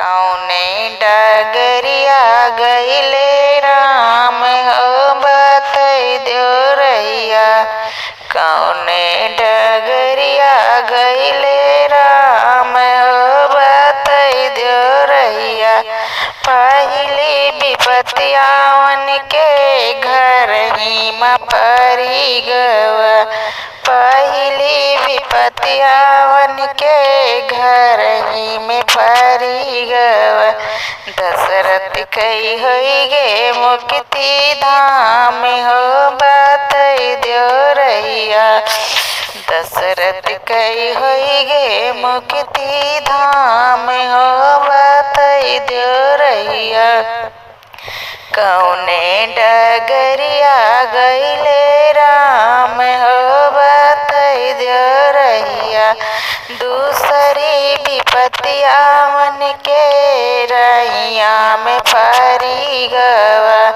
कौने डगरिया गइले राम हो बतई दो रैया। कौने डगरिया गइले राम हो बतई दो रैया। पहली विपत्तियावन के घर ही में परी गवा। पहली विपत्तियावन के घर ही में परी गवा। दशरथ कई होई गे मुक्ति धाम हो बतई दो रैया। दशरथ कई होई गे मुक्ति धाम हो बतई दो रैया। कौने डगरिया गइले राम हो बतई दो रैया। दूसरी विपत्तियावन के रैया में परी गवा।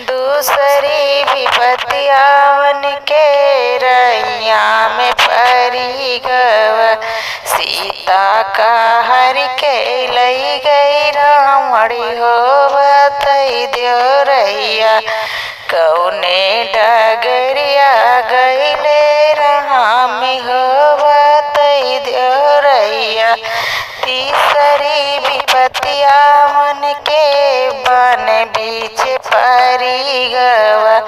दूसरी विपत्तियावन के रैया में परी गवा। सीता का हर के लई गई रावणी हो बतई दो रैया। कौने डगरिया गइले राम हो बतई दो रैया। तीसरी विपत्तियावन के बन बीच परी गवा।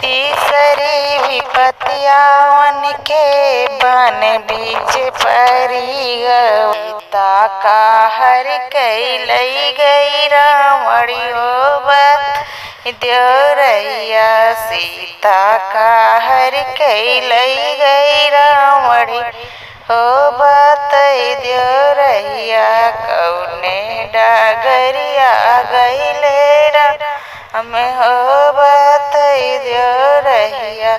तीसरी विपत्तियावन के बन बीच परी गवा। सीता का हर कई लई गई रावणी हो बतई दो रैया। सीता का हर कई लई गई रावणी हो बतई दो रैया। कौने डगरिया गइले राम हो बतई दो रैया।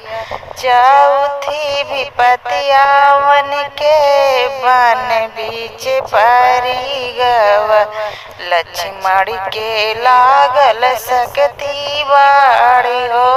चौथी विपत्तियावन के बन बीच परी गवा। लक्ष्मण के लागल सकती बाड़ी हो